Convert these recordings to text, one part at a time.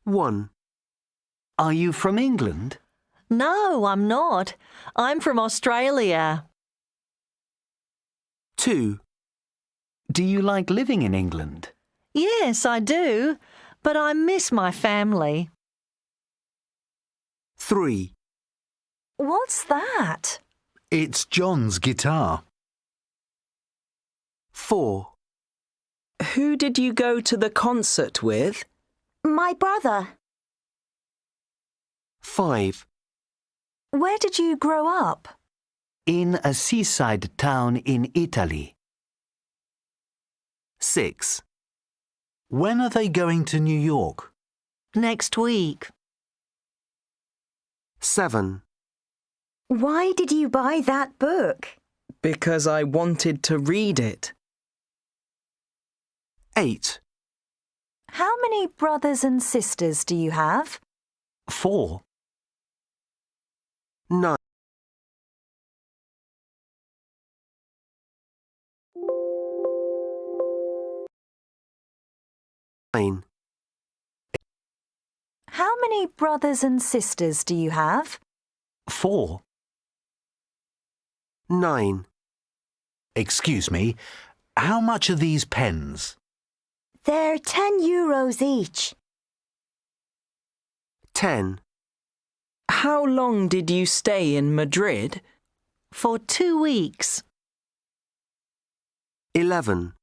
1. Are you from England? No, I'm not. I'm from Australia. 2. Do you like living in England? Yes, I do, but I miss my family. 3. What's that? It's John's guitar. 4. Who did you go to the concert with? My brother. 5. Where did you grow up? In a seaside town in Italy. 6. When are they going to New York? Next week. 7. Why did you buy that book? Because I wanted to read it. 8. How many brothers and sisters do you have? 4. 9. How many brothers and sisters do you have? 4. 9. Excuse me, how much are these pens? They're €10 each. 10. How long did you stay in Madrid? For 2 weeks. 11.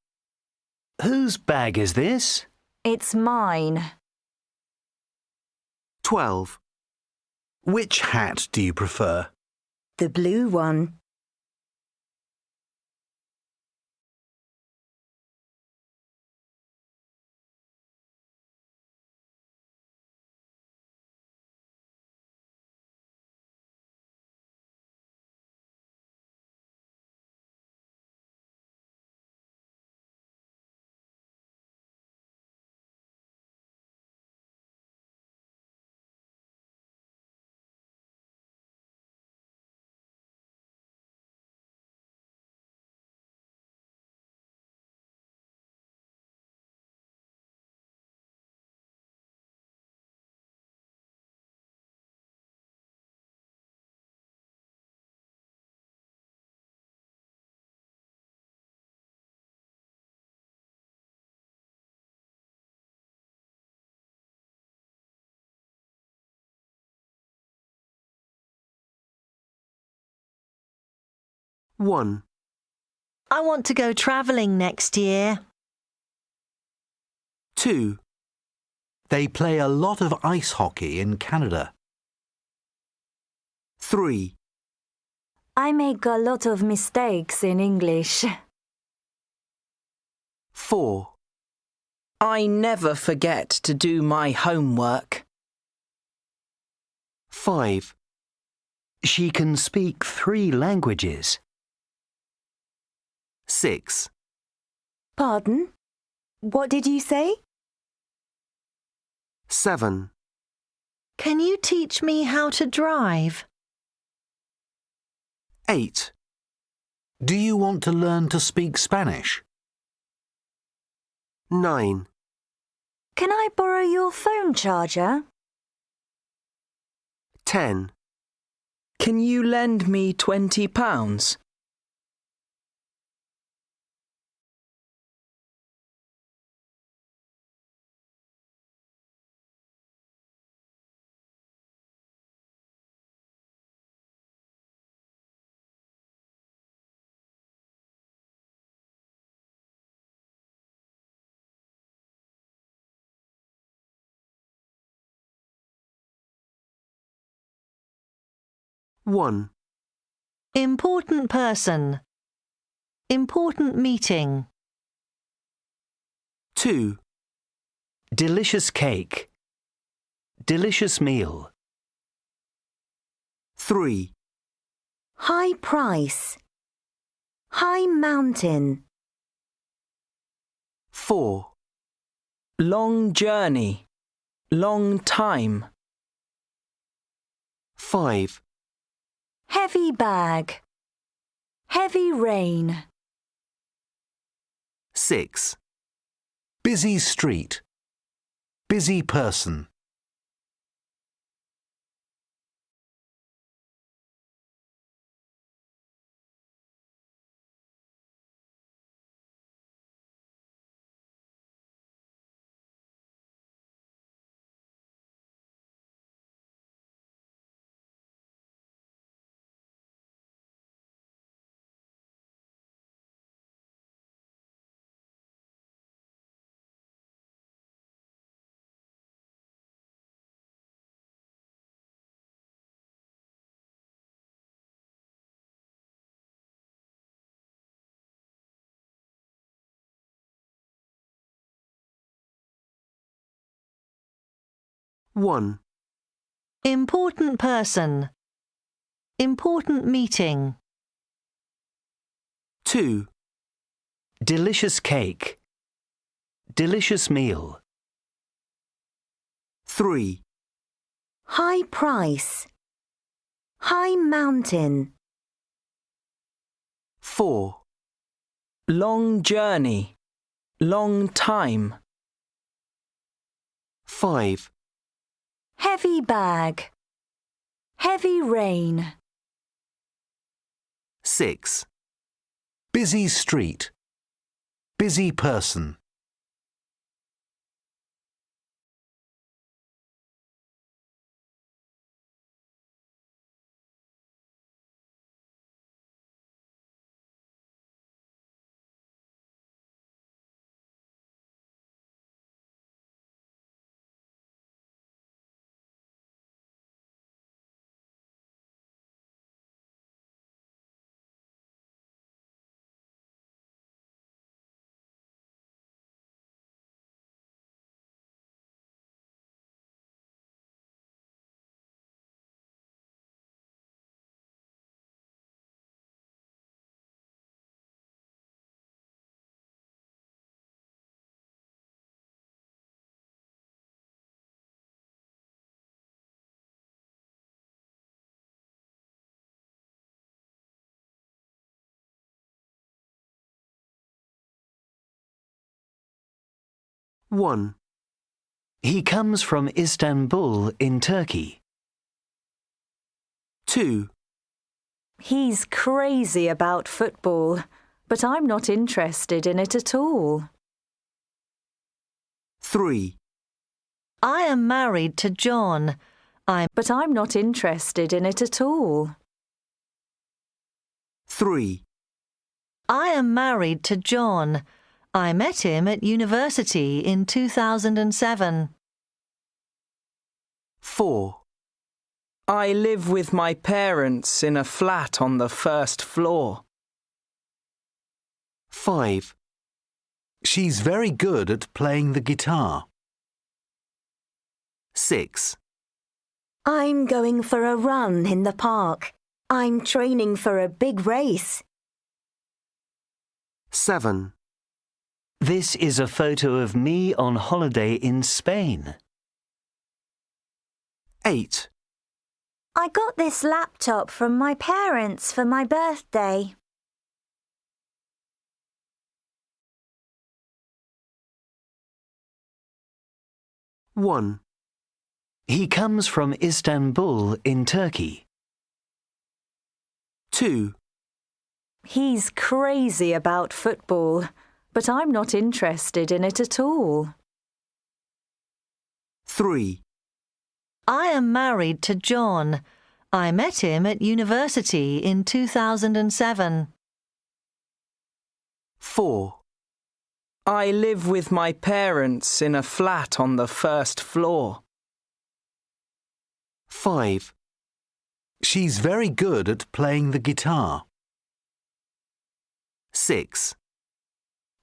Whose bag is this? It's mine. 12. Which hat do you prefer? The blue one. One. I want to go travelling next year. 2. They play a lot of ice hockey in Canada. 3. I make a lot of mistakes in English. 4. I never forget to do my homework. 5. She can speak 3 languages. 6. Pardon? What did you say? 7. Can you teach me how to drive? 8. Do you want to learn to speak Spanish? 9. Can I borrow your phone charger? 10. Can you lend me £20? 1. Important person. Important meeting. 2. Delicious cake. Delicious meal. 3. High price. High mountain. 4. Long journey. Long time. 5. Heavy bag. Heavy rain. 6. Busy street. Busy person. 1, Important person. Important meeting. 2, delicious cake, delicious meal, 3, High price. High mountain. 4, Long journey. Long time. 5, Heavy bag. Heavy rain. 6. Busy street. Busy person. one, he comes from Istanbul in Turkey. 2, He's crazy about football, but I'm not interested in it at all. 3, I am married to John. But I'm not interested in it at all. 3, I am married to John. I met him at university in 2007. 4, I live with my parents in a flat on the first floor. 5, She's very good at playing the guitar. 6. I'm going for a run in the park. I'm training for a big race. 7, This is a photo of me on holiday in Spain. 8, I got this laptop from my parents for my birthday. 1, He comes from Istanbul in Turkey. 2, He's crazy about football, but I'm not interested in it at all. 3, I am married to John. I met him at university in 2007. 4, I live with my parents in a flat on the first floor. 5, She's very good at playing the guitar. 6.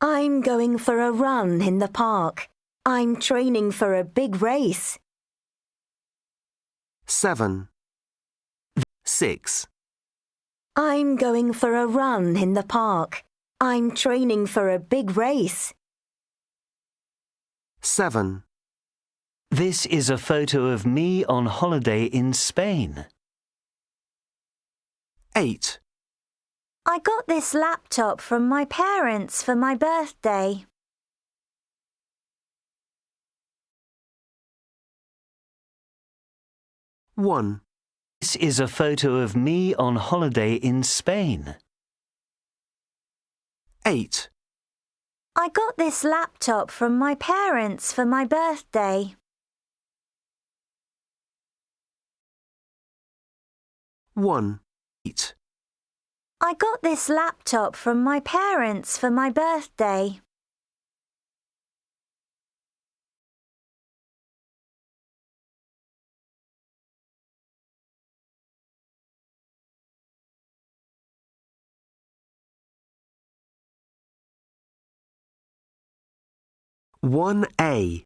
I'm going for a run in the park. I'm training for a big race. 7, 6. I'm going for a run in the park. I'm training for a big race. 7, This is a photo of me on holiday in Spain. 8, I got this laptop from my parents for my birthday. 1, This is a photo of me on holiday in Spain. 8, I got this laptop from my parents for my birthday. 1, 8, I got this laptop from my parents for my birthday. 1A.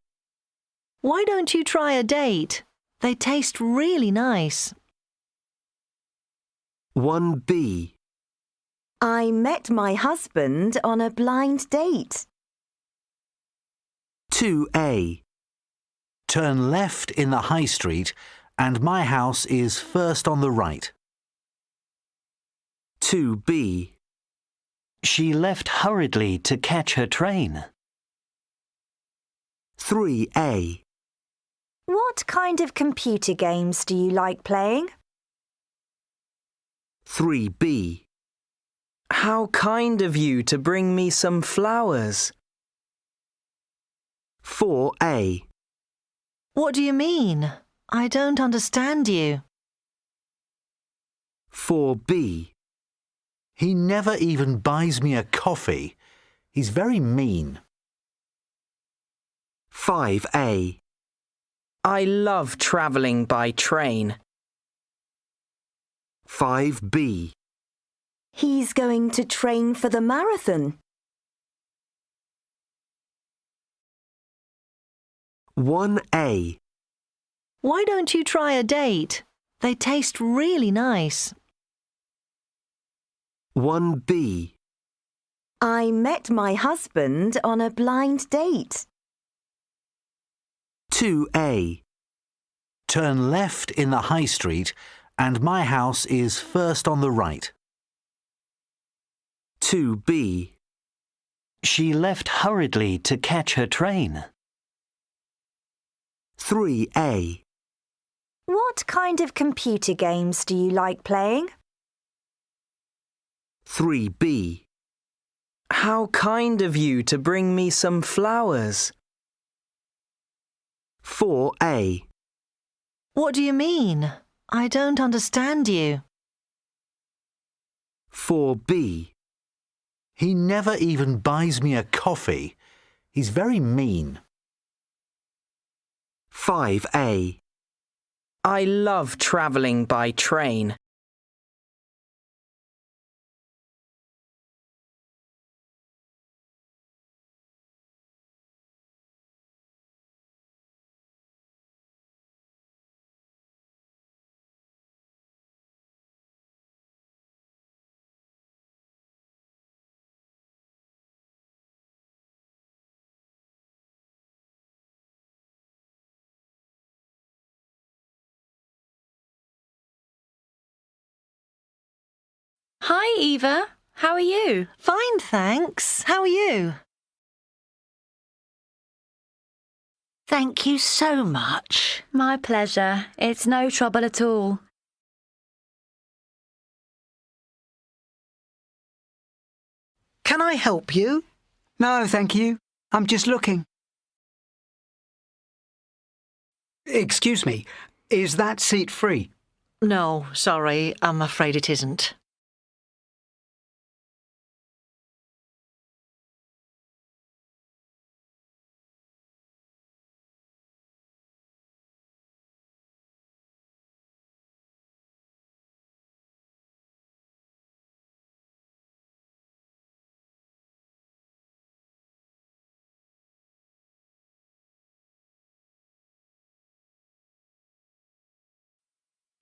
Why don't you try a date? They taste really nice. 1b. I met my husband on a blind date. 2a. Turn left in the high street and my house is first on the right. 2b. She left hurriedly to catch her train. 3a. What kind of computer games do you like playing? 3b. How kind of you to bring me some flowers. 4a. What do you mean? I don't understand you. 4b. He never even buys me a coffee. He's very mean. 5a. I love travelling by train. 5b. He's going to train for the marathon. 1a. Why don't you try a date? They taste really nice. 1b. I met my husband on a blind date. 2a. Turn left in the high street and my house is first on the right. 2b. She left hurriedly to catch her train. 3a. What kind of computer games do you like playing? 3b. How kind of you to bring me some flowers. 4a. What do you mean? I don't understand you. 4b. He never even buys me a coffee. He's very mean. 5a. I love travelling by train. Hi, Eva. How are you? Fine, thanks. How are you? Thank you so much. My pleasure. It's no trouble at all. Can I help you? No, thank you. I'm just looking. Excuse me, is that seat free? No, sorry, I'm afraid it isn't.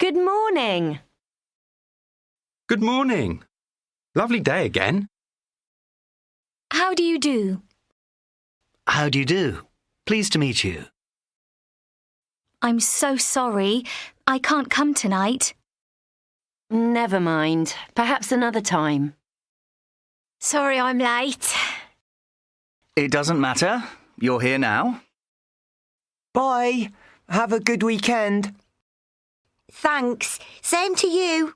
Good morning. Good morning. Lovely day again. How do you do? How do you do? Pleased to meet you. I'm so sorry. I can't come tonight. Never mind. Perhaps another time. Sorry I'm late. It doesn't matter. You're here now. Bye. Have a good weekend. Thanks. Same to you.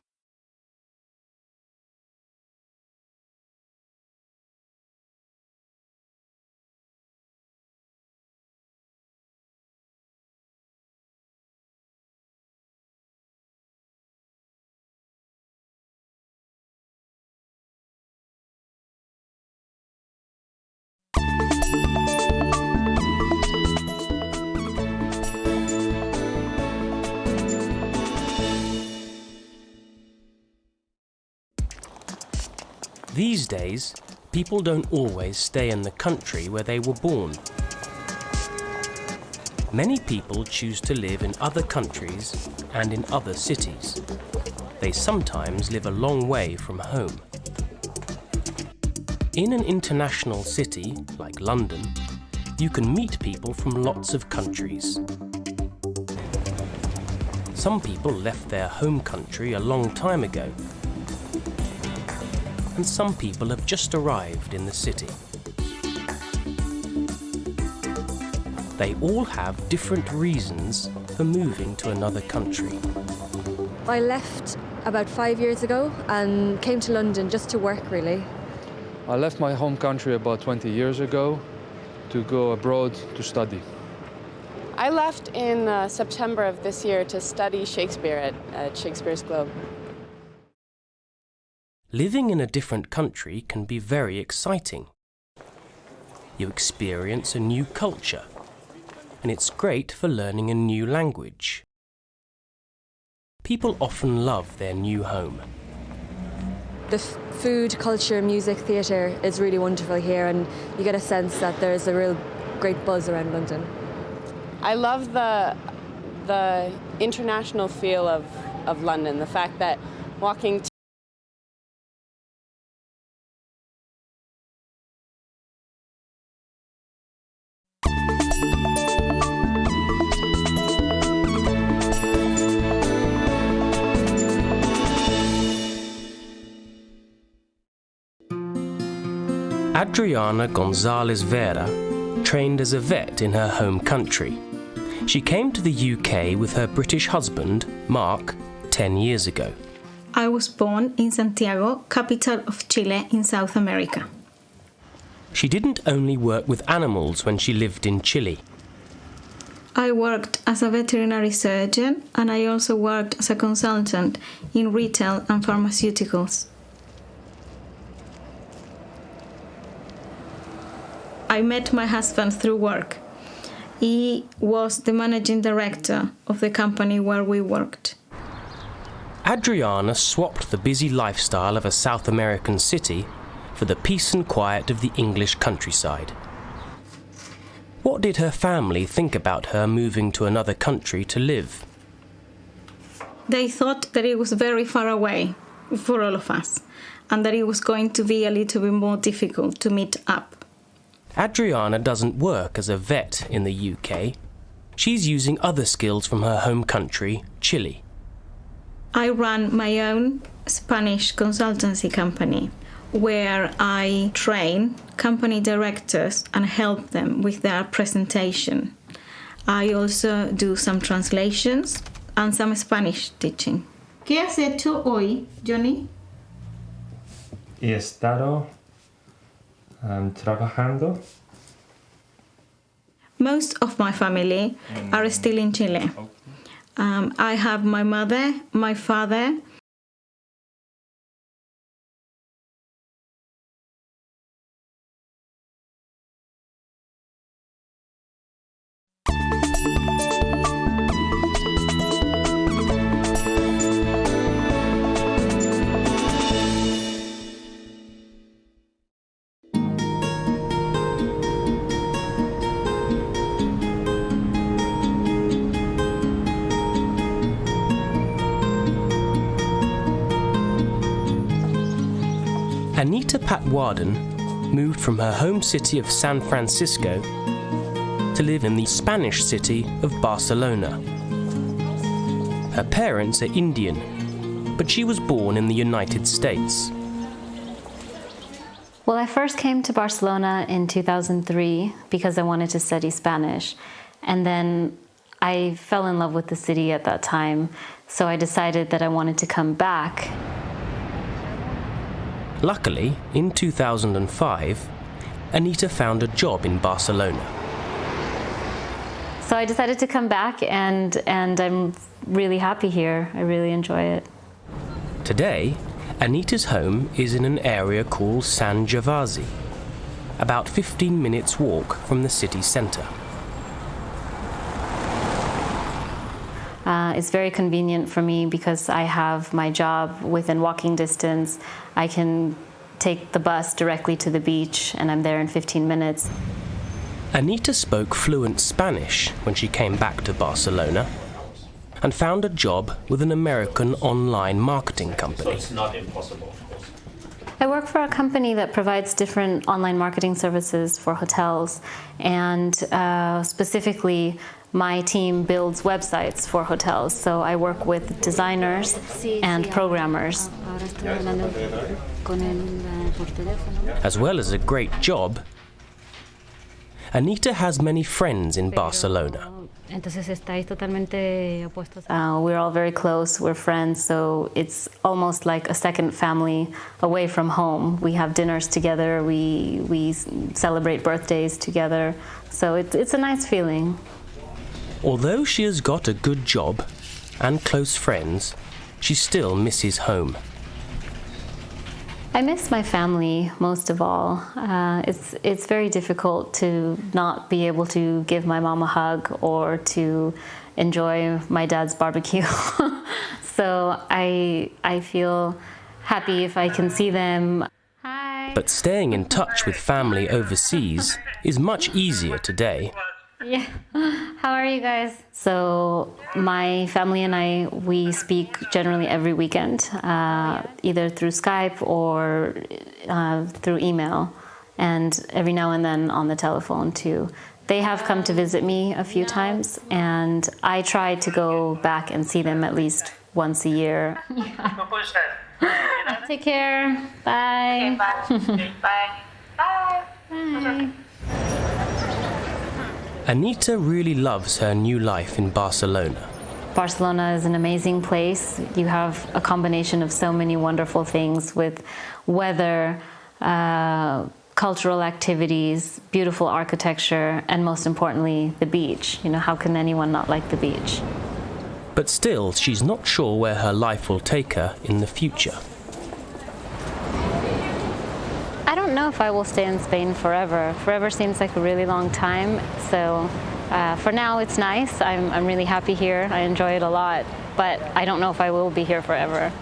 These days, people don't always stay in the country where they were born. Many people choose to live in other countries and in other cities. They sometimes live a long way from home. In an international city, like London, you can meet people from lots of countries. Some people left their home country a long time ago, and some people have just arrived in the city. They all have different reasons for moving to another country. I left about 5 years ago and came to London just to work, really. I left my home country about 20 years ago to go abroad to study. I left in September of this year to study Shakespeare at Shakespeare's Globe. Living in a different country can be very exciting. You experience a new culture, and it's great for learning a new language. People often love their new home. The food, culture, music, theatre is really wonderful here, and you get a sense that there's a real great buzz around London. I love the international feel of London, the fact that walking Adriana Gonzalez Vera trained as a vet in her home country. She came to the UK with her British husband, Mark, 10 years ago. I was born in Santiago, capital of Chile in South America. She didn't only work with animals when she lived in Chile. I worked as a veterinary surgeon, and I also worked as a consultant in retail and pharmaceuticals. I met my husband through work. He was the managing director of the company where we worked. Adriana swapped the busy lifestyle of a South American city for the peace and quiet of the English countryside. What did her family think about her moving to another country to live? They thought that it was very far away for all of us, and that it was going to be a little bit more difficult to meet up. Adriana doesn't work as a vet in the UK. She's using other skills from her home country, Chile. I run my own Spanish consultancy company, where I train company directors and help them with their presentation. I also do some translations and some Spanish teaching. ¿Qué has hecho hoy, Johnny? He estado trabajando. Most of my family are still in Chile. I have my mother, my father. Anita Patwaden moved from her home city of San Francisco to live in the Spanish city of Barcelona. Her parents are Indian, but she was born in the United States. Well, I first came to Barcelona in 2003 because I wanted to study Spanish. And then I fell in love with the city at that time, so I decided that I wanted to come back. Luckily, in 2005, Anita found a job in Barcelona. So I decided to come back, and I'm really happy here. I really enjoy it. Today, Anita's home is in an area called San Gervasi, about 15 minutes walk from the city centre. It's very convenient for me because I have my job within walking distance. I can take the bus directly to the beach, and I'm there in 15 minutes. Anita spoke fluent Spanish when she came back to Barcelona and found a job with an American online marketing company. So it's not impossible, of course. I work for a company that provides different online marketing services for hotels, and specifically my team builds websites for hotels. So I work with designers and programmers. As well as a great job, Anita has many friends in Barcelona. We're all very close, we're friends, so it's almost like a second family away from home. We have dinners together, we celebrate birthdays together, so it's a nice feeling. Although she has got a good job and close friends, she still misses home. I miss my family most of all. It's very difficult to not be able to give my mom a hug or to enjoy my dad's barbecue. So I feel happy if I can see them. Hi. But staying in touch with family overseas is much easier today. Yeah. How are you guys? So my family and I, we speak generally every weekend, either through Skype or through email, and every now and then on the telephone too. They have come to visit me a few times, and I try to go back and see them at least once a year. Yeah. Take care. Bye. Okay, bye. Bye. Bye. Anita really loves her new life in Barcelona. Barcelona is an amazing place. You have a combination of so many wonderful things with weather, cultural activities, beautiful architecture, and most importantly, the beach. You know, how can anyone not like the beach? But still, she's not sure where her life will take her in the future. I don't know if I will stay in Spain forever. Forever seems like a really long time. So for now, it's nice. I'm really happy here. I enjoy it a lot. But I don't know if I will be here forever.